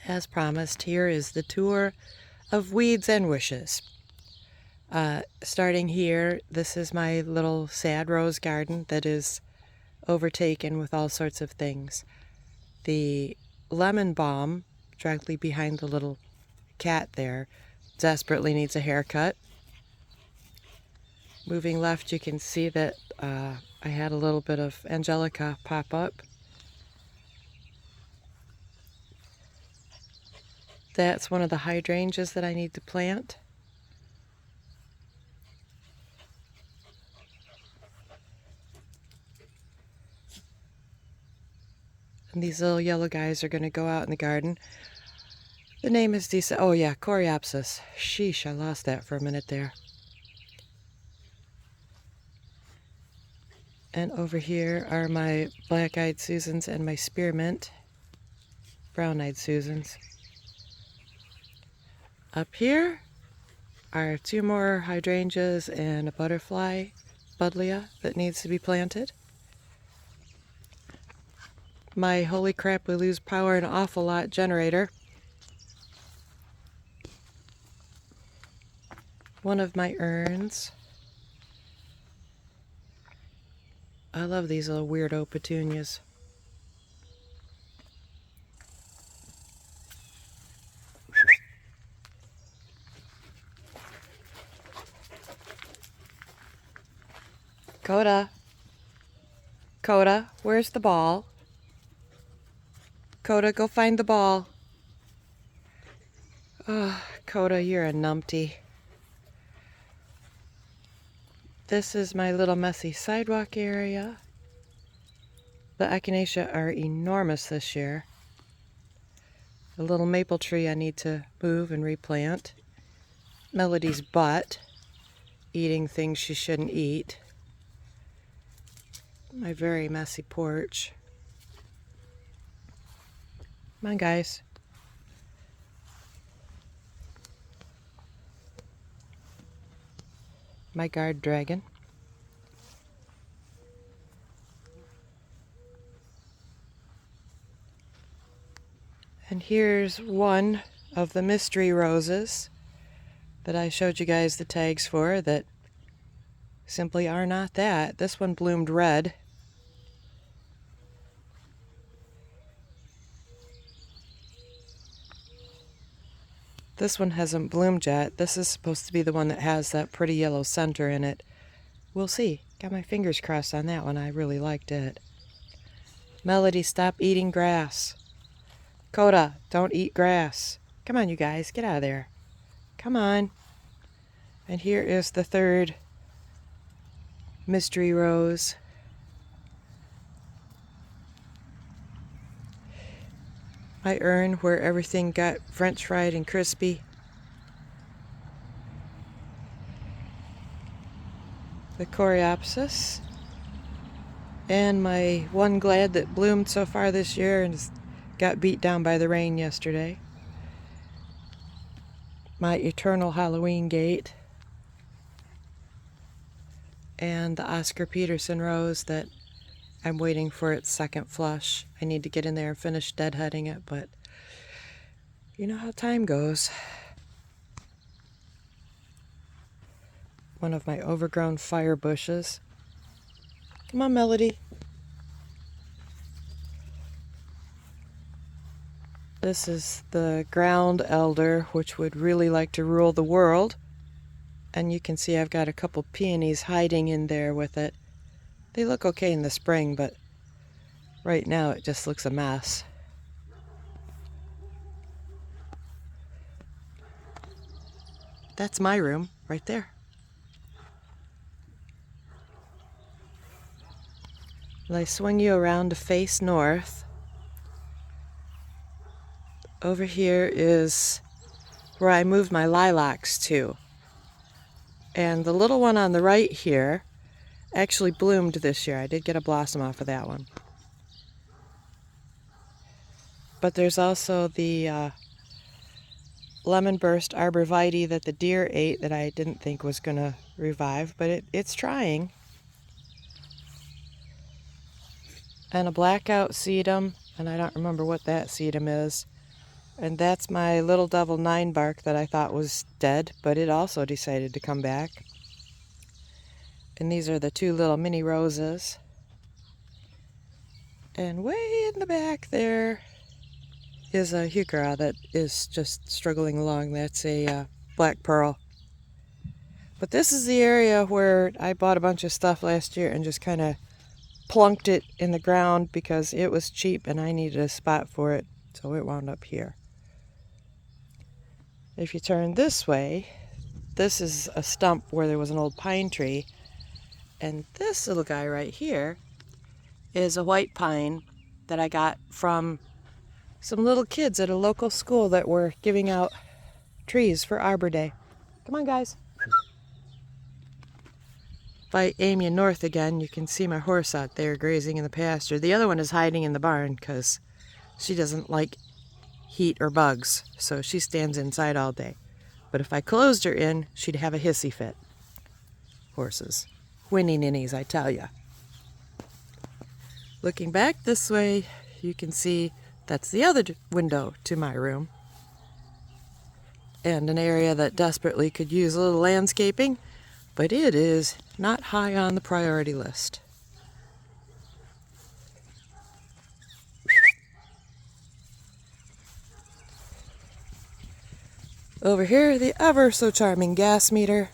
As promised, here is the tour of weeds and wishes. Starting here, this is my little sad rose garden that is overtaken with all sorts of things. The lemon balm, directly behind the little cat there, desperately needs a haircut. Moving left, you can see that I had a little bit of angelica pop up. That's one of the hydrangeas that I need to plant. And these little yellow guys are going to go out in the garden. The name is decent. Oh yeah, Coreopsis. Sheesh, I lost that for a minute there. And over here are my black-eyed Susans and my spearmint brown-eyed Susans. Up here are two more hydrangeas and a butterfly buddleia that needs to be planted. My holy crap, we lose power an awful lot generator. One of my urns. I love these little weirdo petunias. Coda. Coda, where's the ball? Coda, go find the ball. Oh, Coda, you're a numpty. This is my little messy sidewalk area. The echinacea are enormous this year. The little maple tree I need to move and replant. Melody's butt, eating things she shouldn't eat. My very messy porch. Come on, guys. My guard dragon. And here's one of the mystery roses that I showed you guys the tags for that simply are not that. This one bloomed red. This one hasn't bloomed yet. This is supposed to be the one that has that pretty yellow center in it. We'll see. Got my fingers crossed on that one. I really liked it. Melody, stop eating grass. Coda, don't eat grass. Come on, you guys. Get out of there. Come on. And here is the third mystery rose. My urn where everything got french fried and crispy. The Coreopsis. And my one glad that bloomed so far this year and got beat down by the rain yesterday. My eternal Halloween gate. And the Oscar Peterson rose that I'm waiting for its second flush. I need to get in there and finish deadheading it, but you know how time goes. One of my overgrown fire bushes. Come on, Melody. This is the ground elder, which would really like to rule the world. And you can see I've got a couple peonies hiding in there with it. They look okay in the spring, but right now it just looks a mess. That's my room right there. And I swing you around to face north. Over here is where I moved my lilacs to. And the little one on the right here actually bloomed this year. I did get a blossom off of that one. But there's also the lemon burst arborvitae that the deer ate that I didn't think was going to revive, but it's trying. And a blackout sedum, and I don't remember what that sedum is. And that's my little devil 9-bark that I thought was dead, but it also decided to come back. And these are the 2 little mini roses. And way in the back there is a heuchera that is just struggling along. That's a black pearl. But this is the area where I bought a bunch of stuff last year and just kind of plunked it in the ground because it was cheap and I needed a spot for it. So it wound up here. If you turn this way, this is a stump where there was an old pine tree. And this little guy right here is a white pine that I got from some little kids at a local school that were giving out trees for Arbor Day. Come on, guys. If I aim you north again, you can see my horse out there grazing in the pasture. The other one is hiding in the barn because she doesn't like heat or bugs, so she stands inside all day. But if I closed her in, she'd have a hissy fit. Horses. Winnie ninnies, I tell ya. Looking back this way, you can see that's the other window to my room. And an area that desperately could use a little landscaping, but it is not high on the priority list. Over here, the ever so charming gas meter.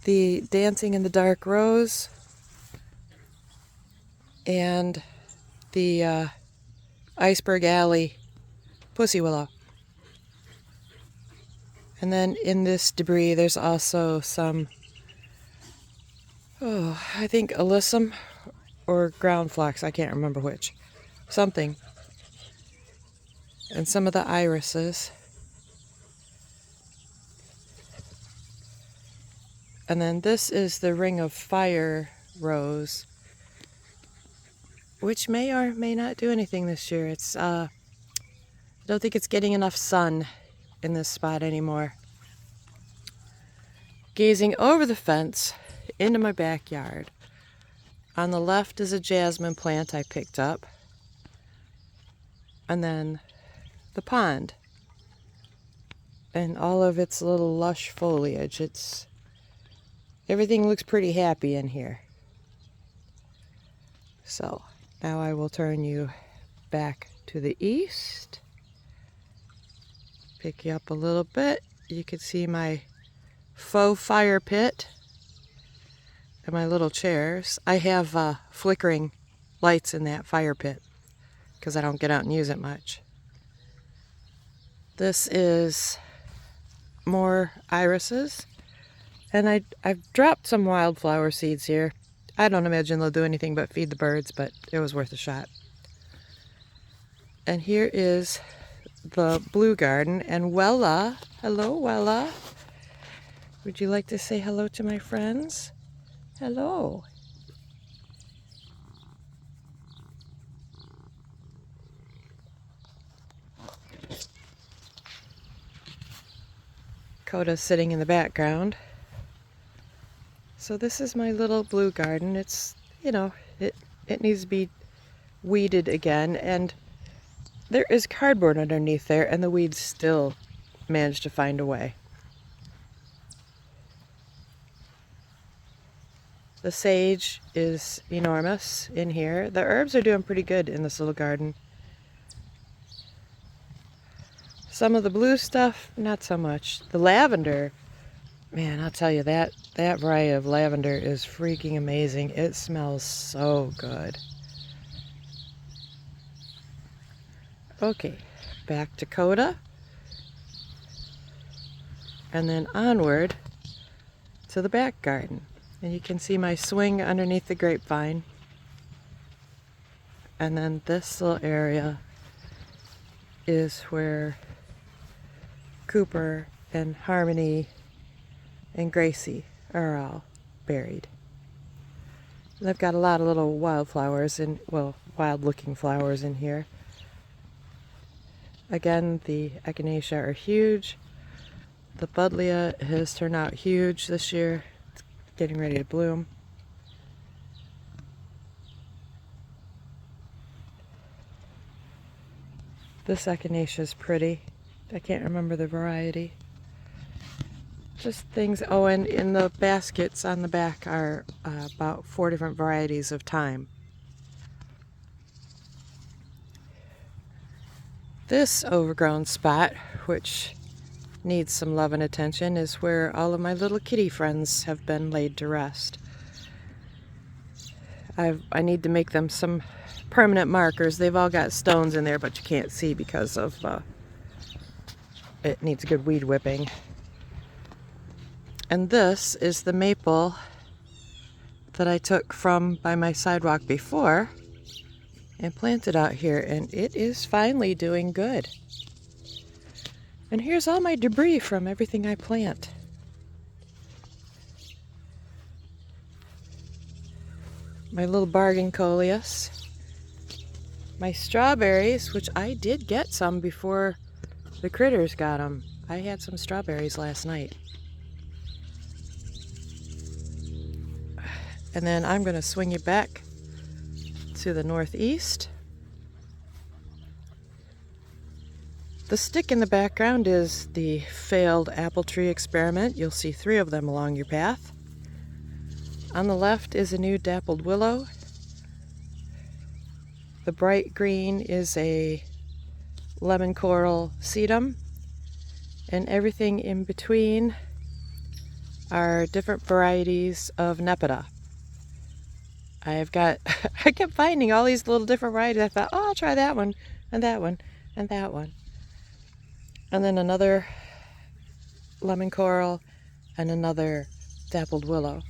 The Dancing in the Dark Rose. And the Iceberg Alley Pussy Willow. And then in this debris, there's also some, I think alyssum or ground phlox. I can't remember which. Something. And some of the irises. And then this is the Ring of Fire rose, which may or may not do anything this year. It's I don't think it's getting enough sun in this spot anymore. Gazing over the fence into my backyard. On the left is a jasmine plant I picked up. And then the pond. And all of its little lush foliage. Everything looks pretty happy in here. So now I will turn you back to the east. Pick you up a little bit. You can see my faux fire pit and my little chairs. I have flickering lights in that fire pit because I don't get out and use it much. This is more irises. And I've dropped some wildflower seeds here. I don't imagine they'll do anything but feed the birds, but it was worth a shot. And here is the blue garden. And Wella, hello Wella. Would you like to say hello to my friends? Hello. Coda's sitting in the background. So this is my little blue garden. It's, it needs to be weeded again, and there is cardboard underneath there, and the weeds still manage to find a way. The sage is enormous in here. The herbs are doing pretty good in this little garden. Some of the blue stuff, not so much. The lavender, man, I'll tell you, that variety of lavender is freaking amazing. It smells so good. Okay, back to Coda. And then onward to the back garden. And you can see my swing underneath the grapevine. And then this little area is where Cooper and Harmony and Gracie are all buried. And I've got a lot of little wildflowers wild looking flowers in here. Again, the echinacea are huge. The buddleia has turned out huge this year. It's getting ready to bloom. This echinacea is pretty. I can't remember the variety. Just things. Oh, and in the baskets on the back are about 4 different varieties of thyme. This overgrown spot, which needs some love and attention, is where all of my little kitty friends have been laid to rest. I need to make them some permanent markers. They've all got stones in there, but you can't see because of it needs good weed whipping. And this is the maple that I took from by my sidewalk before and planted out here, and it is finally doing good. And here's all my debris from everything I plant. My little bargain coleus. My strawberries, which I did get some before the critters got them. I had some strawberries last night. And then I'm going to swing you back to the northeast. The stick in the background is the failed apple tree experiment. You'll see 3 of them along your path. On the left is a new dappled willow. The bright green is a lemon coral sedum. And everything in between are different varieties of nepeta. I kept finding all these little different varieties. I thought, oh, I'll try that one, and that one, and that one. And then another lemon coral, and another dappled willow.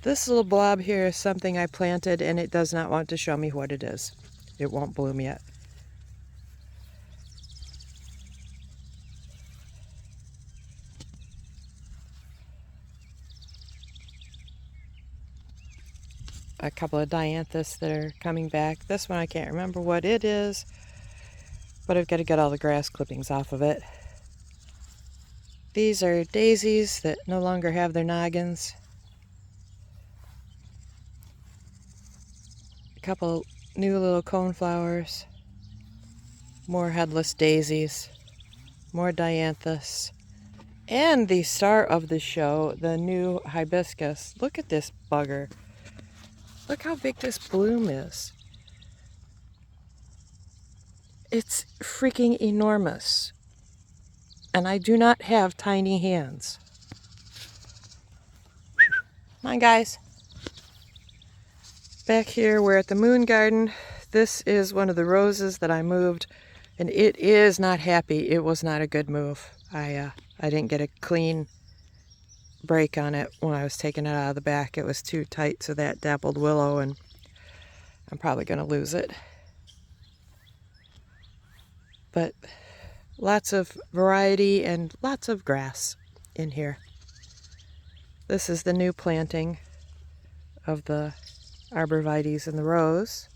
This little blob here is something I planted, and it does not want to show me what it is. It won't bloom yet. A couple of dianthus that are coming back. This one I can't remember what it is, but I've got to get all the grass clippings off of it. These are daisies that no longer have their noggins. A couple new little coneflowers. More headless daisies. More dianthus. And the star of the show, the new hibiscus. Look at this bugger. Look how big this bloom is. It's freaking enormous. And I do not have tiny hands. Come on, guys. Back here, we're at the moon garden. This is one of the roses that I moved, and it is not happy. It was not a good move. I didn't get a clean break on it when I was taking it out of the back. It was too tight to that dappled willow, and I'm probably going to lose it. But lots of variety and lots of grass in here. This is the new planting of the arborvitaes and the rose.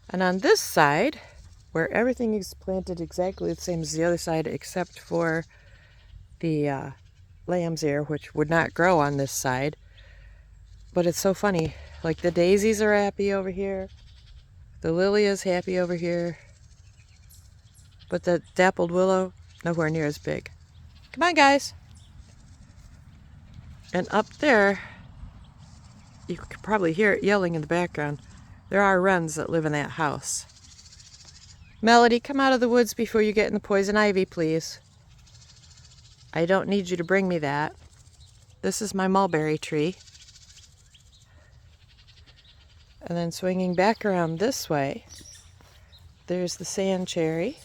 And on this side, where everything is planted exactly the same as the other side except for the lamb's ear, which would not grow on this side. But it's so funny. Like the daisies are happy over here. The lily is happy over here. But the dappled willow, nowhere near as big. Come on, guys. And up there, you could probably hear it yelling in the background. There are wrens that live in that house. Melody, come out of the woods before you get in the poison ivy, please. I don't need you to bring me that. This is my mulberry tree. And then swinging back around this way, there's the sand cherry.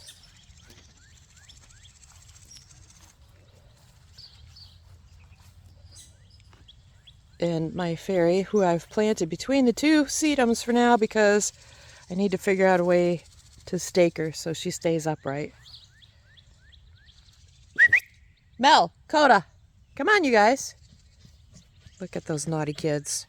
And my fairy, who I've planted between the 2 sedums for now because I need to figure out a way to stake her so she stays upright. Mel, Coda, come on, you guys. Look at those naughty kids.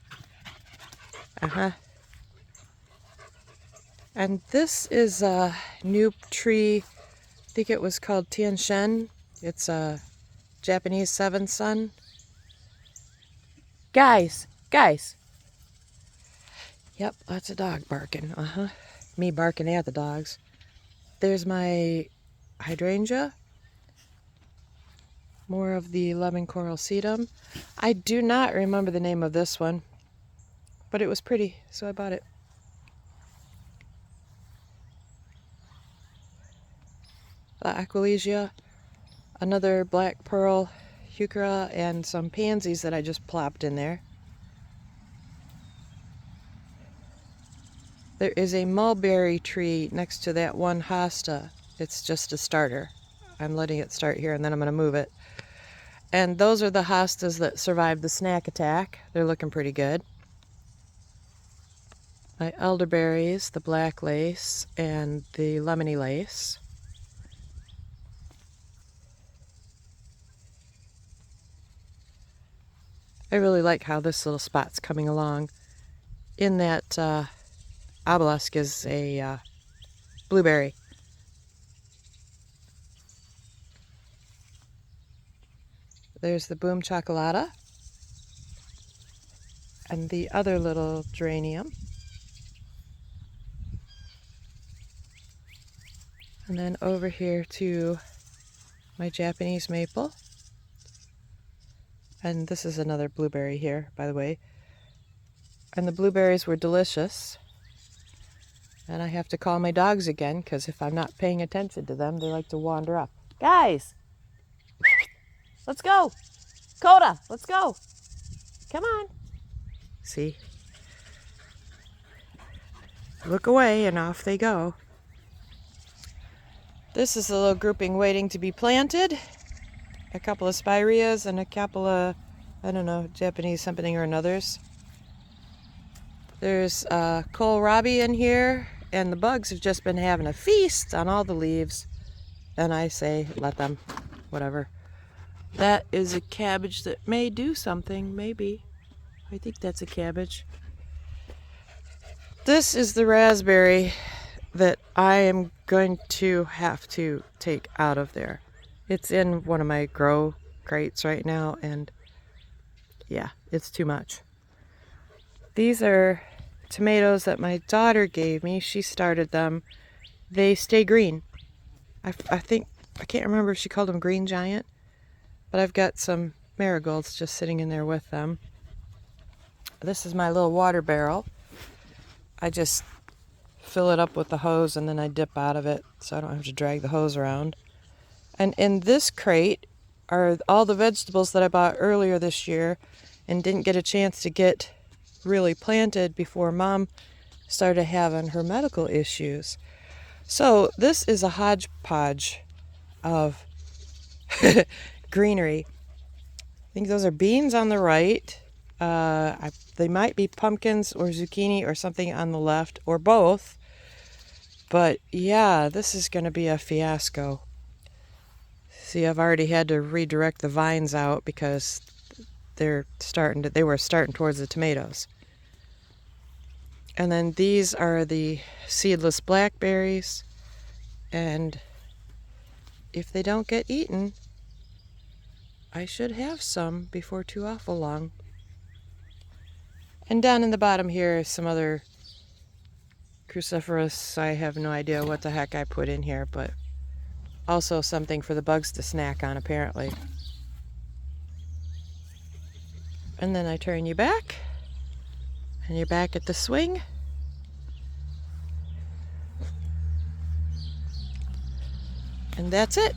And this is a new tree. I think it was called Tianshen. It's a Japanese 7-sun. Guys. Yep, lots of dog barking. Me barking at the dogs. There's my hydrangea. More of the lemon coral sedum. I do not remember the name of this one, but it was pretty, so I bought it. Aquilegia, another black pearl heuchera, and some pansies that I just plopped in there. There is a mulberry tree next to that one hosta. It's just a starter. I'm letting it start here and then I'm going to move it. And those are the hostas that survived the snack attack. They're looking pretty good. My elderberries, the black lace, and the lemony lace. I really like how this little spot's coming along. In that obelisk is a blueberry. There's the Boom Chocolata and the other little geranium. And then over here to my Japanese maple. And this is another blueberry here, by the way. And the blueberries were delicious. And I have to call my dogs again, because if I'm not paying attention to them, they like to wander up. Guys! Let's go! Coda, let's go! Come on! See? Look away and off they go. This is a little grouping waiting to be planted. A couple of spireas and a couple of, I don't know, Japanese something or another's. There's kohlrabi in here, and the bugs have just been having a feast on all the leaves. And I say, let them, whatever. That is a cabbage that may do something, maybe. I think that's a cabbage. This is the raspberry that I am going to have to take out of there. It's in one of my grow crates right now, and yeah, it's too much. These are tomatoes that my daughter gave me. She started them. They stay green. I can't remember if she called them Green Giant, but I've got some marigolds just sitting in there with them. This is my little water barrel. I just fill it up with the hose and then I dip out of it so I don't have to drag the hose around. And in this crate are all the vegetables that I bought earlier this year and didn't get a chance to get really planted before Mom started having her medical issues. So this is a hodgepodge of greenery. I think those are beans on the right. They might be pumpkins or zucchini or something on the left, or both. But yeah, this is going to be a fiasco. See, I've already had to redirect the vines out because they were starting towards the tomatoes. And then these are the seedless blackberries. And if they don't get eaten, I should have some before too awful long. And down in the bottom here is some other cruciferous. I have no idea what the heck I put in here, but also something for the bugs to snack on, apparently. And then I turn you back, and you're back at the swing. And that's it.